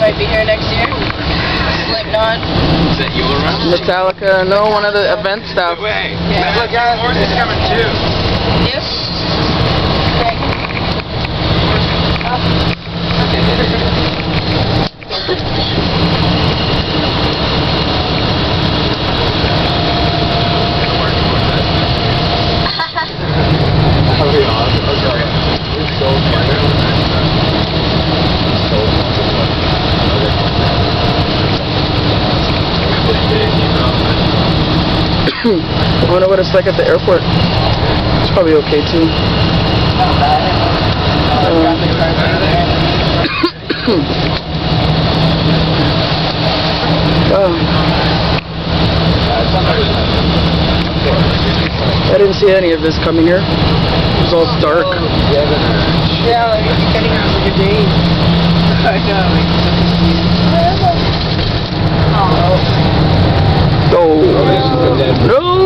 might be here next year. Slipknot. Is that you around? Metallica, no, one of the event stuff. Way. Yeah. Look, guys, Horse is coming too. Yep. Okay. I wonder what it's like at the airport. It's probably okay too. Not bad. I didn't see any of this coming here. It was all dark. Yeah, like you're getting out of your day. I know. Oh. No!